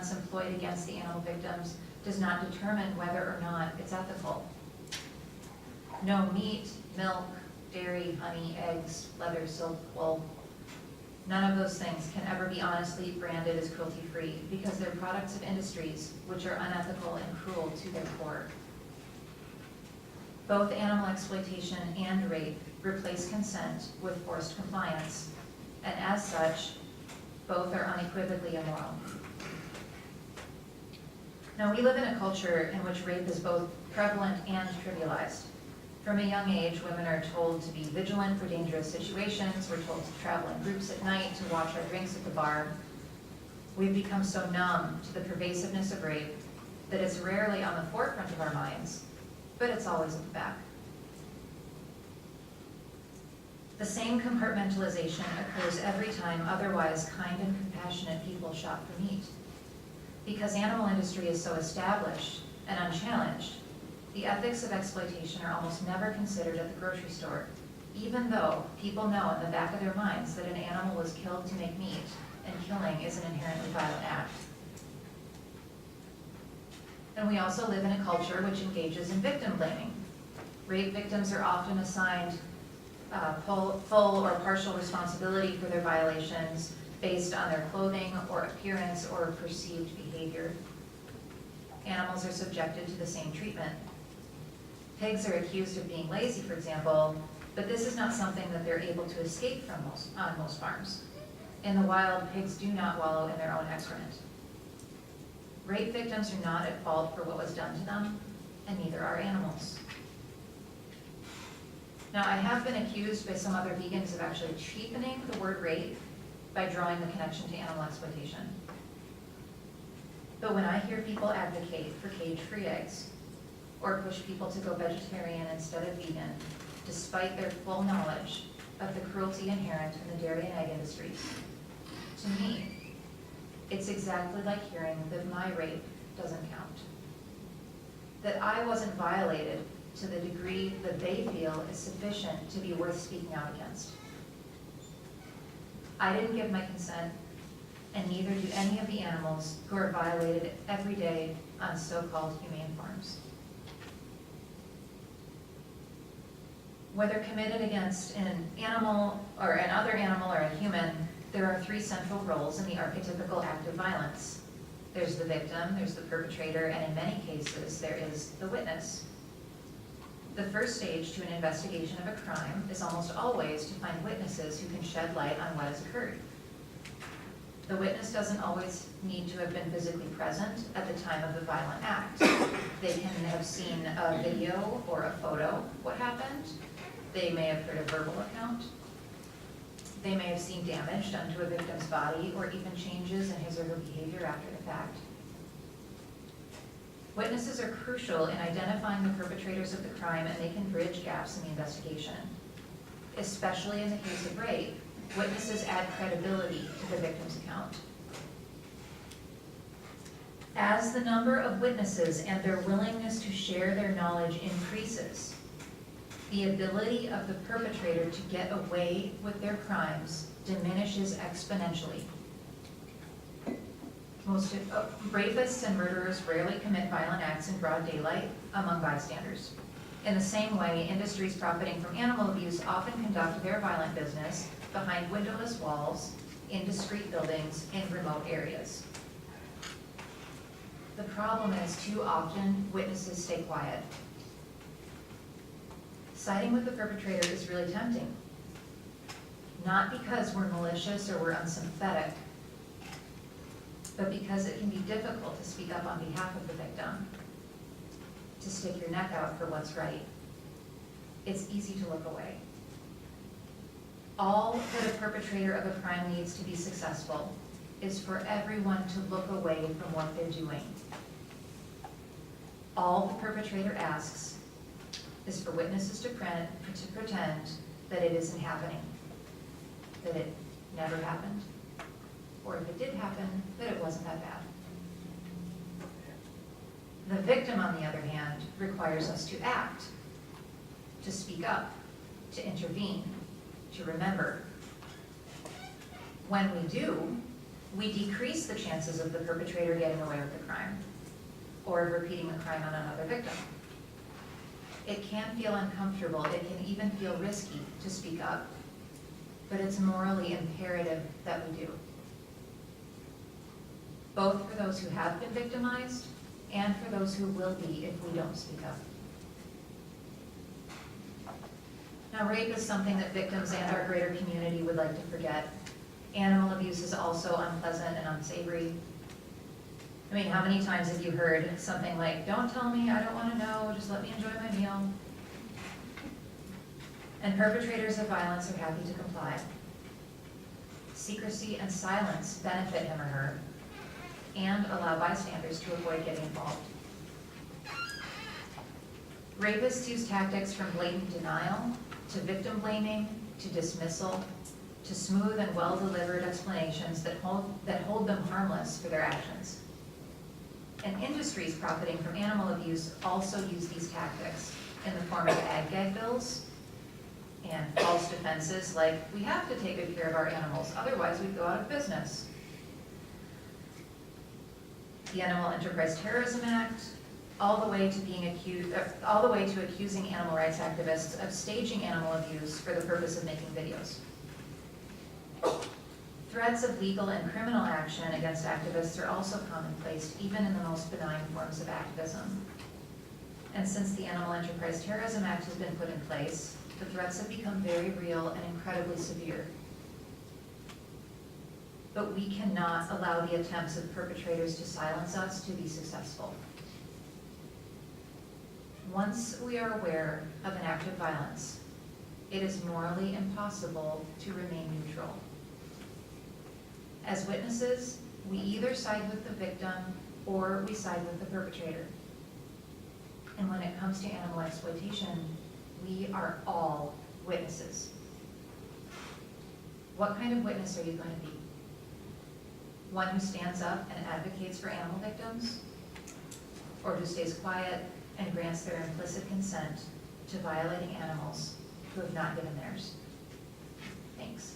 violence employed against the animal victims does not determine whether or not it's ethical. No meat, milk, dairy, honey, eggs, leather, silk, wool, none of those things can ever be honestly branded as cruelty-free because they're products of industries which are unethical and cruel to their core. Both animal exploitation and rape replace consent with forced compliance, and as such, both are unequivocally immoral. Now, we live in a culture in which rape is both prevalent and trivialized. From a young age, women are told to be vigilant for dangerous situations. We're told to travel in groups at night, to watch our drinks at the bar. We've become so numb to the pervasiveness of rape that it's rarely on the forefront of our minds, but it's always at the back. The same compartmentalization occurs every time otherwise kind and compassionate people shop for meat. Because animal industry is so established and unchallenged, the ethics of exploitation are almost never considered at the grocery store, even though people know in the back of their minds that an animal was killed to make meat, and killing is an inherently violent act. And we also live in a culture which engages in victim blaming. Rape victims are often assigned full or partial responsibility for their violations based on their clothing or appearance or perceived behavior. Animals are subjected to the same treatment. Pigs are accused of being lazy, for example, but this is not something that they're able to escape from on most farms. In the wild, pigs do not wallow in their own excrement. Rape victims are not at fault for what was done to them, and neither are animals. Now, I have been accused by some other vegans of actually cheapening the word rape by drawing the connection to animal exploitation. But when I hear people advocate for cage-free eggs, or push people to go vegetarian instead of vegan, despite their full knowledge of the cruelty inherent in the dairy and egg industries, to me, it's exactly like hearing that my rape doesn't count. That I wasn't violated to the degree that they feel is sufficient to be worth speaking out against. I didn't give my consent, and neither do any of the animals who are violated every day on so-called humane farms. Whether committed against an animal or another animal or a human, there are three central roles in the archetypical act of violence. There's the victim, there's the perpetrator, and in many cases, there is the witness. The first stage to an investigation of a crime is almost always to find witnesses who can shed light on what has occurred. The witness doesn't always need to have been physically present at the time of the violent act. They can have seen a video or a photo of what happened. They may have heard a verbal account. They may have seen damage done to a victim's body or even changes in his or her behavior after the fact. Witnesses are crucial in identifying the perpetrators of the crime, and they can bridge gaps in the investigation. Especially in the case of rape, witnesses add credibility to the victim's account. As the number of witnesses and their willingness to share their knowledge increases, the ability of the perpetrator to get away with their crimes diminishes exponentially. Most rapists and murderers rarely commit violent acts in broad daylight among bystanders. In the same way, industries profiting from animal abuse often conduct their violent business behind windowless walls, in discreet buildings, in remote areas. The problem is, too often, witnesses stay quiet. Siding with the perpetrator is really tempting. Not because we're malicious or we're unsympathetic, but because it can be difficult to speak up on behalf of the victim, to stick your neck out for what's right. It's easy to look away. All that a perpetrator of a crime needs to be successful is for everyone to look away from what they're doing. All the perpetrator asks is for witnesses to pretend that it isn't happening, that it never happened, or if it did happen, that it wasn't that bad. The victim, on the other hand, requires us to act, to speak up, to intervene, to remember. When we do, we decrease the chances of the perpetrator getting away with the crime or of repeating the crime on another victim. It can feel uncomfortable, it can even feel risky to speak up, but it's morally imperative that we do. Both for those who have been victimized and for those who will be if we don't speak up. Now, rape is something that victims and our greater community would like to forget. Animal abuse is also unpleasant and unsavory. I mean, how many times have you heard something like, "Don't tell me, I don't want to know, just let me enjoy my meal"? And perpetrators of violence are happy to comply. Secrecy and silence benefit him or her and allow bystanders to avoid getting involved. Rapists use tactics from blatant denial to victim blaming to dismissal to smooth and well-delivered explanations that hold them harmless for their actions. And industries profiting from animal abuse also use these tactics in the form of ag-gag bills and false defenses like, "We have to take good care of our animals, otherwise we'd go out of business." The Animal Enterprise Terrorism Act, all the way to accusing animal rights activists of staging animal abuse for the purpose of making videos. Threats of legal and criminal action against activists are also commonplace, even in the most benign forms of activism. And since the Animal Enterprise Terrorism Act has been put in place, the threats have become very real and incredibly severe. But we cannot allow the attempts of perpetrators to silence us to be successful. Once we are aware of an act of violence, it is morally impossible to remain neutral. As witnesses, we either side with the victim or we side with the perpetrator. And when it comes to animal exploitation, we are all witnesses. What kind of witness are you going to be? One who stands up and advocates for animal victims? Or who stays quiet and grants their implicit consent to violating animals who have not given theirs? Thanks.